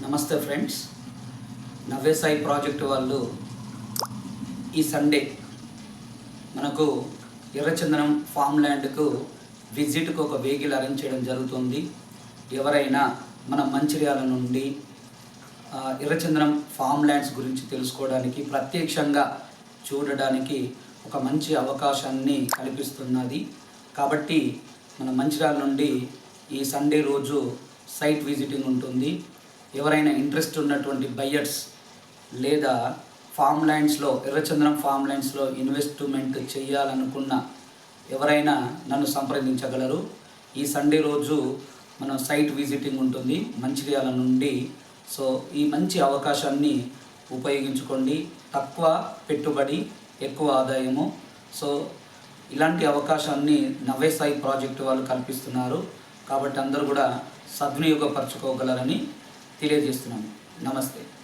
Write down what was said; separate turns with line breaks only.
నమస్తే ఫ్రెండ్స్, నవ్య సాయి ప్రాజెక్ట్ వాళ్ళు ఈ సండే మనకు ఎర్రచందనం ఫామ్ ల్యాండ్కు విజిట్కు ఒక వెహికల్ అరేంజ్ చేయడం జరుగుతుంది. ఎవరైనా మన మంచిర్యాల నుండి ఎర్రచందనం ఫామ్ ల్యాండ్స్ గురించి తెలుసుకోవడానికి, ప్రత్యక్షంగా చూడడానికి ఒక మంచి అవకాశాన్ని కల్పిస్తున్నది. కాబట్టి మన మంచిర్యాల నుండి ఈ సండే రోజు సైట్ విజిటింగ్ ఉంటుంది. ఎవరైనా ఇంట్రెస్ట్ ఉన్నటువంటి బయ్యర్స్ లేదా ఫామ్ ల్యాండ్స్లో, ఎర్రచందనం ఫామ్ ల్యాండ్స్లో ఇన్వెస్ట్మెంట్ చేయాలనుకున్న ఎవరైనా నన్ను సంప్రదించగలరు. ఈ సండే రోజు మన సైట్ విజిటింగ్ ఉంటుంది మంచిర్యాల నుండి. సో ఈ మంచి అవకాశాన్ని ఉపయోగించుకోండి. తక్కువ పెట్టుబడి, ఎక్కువ ఆదాయము. సో ఇలాంటి అవకాశాన్ని నవ్య సాయి ప్రాజెక్టు వాళ్ళు కల్పిస్తున్నారు. కాబట్టి అందరూ కూడా సద్వినియోగపరచుకోగలరని తెలియజేస్తున్నాను. నమస్తే.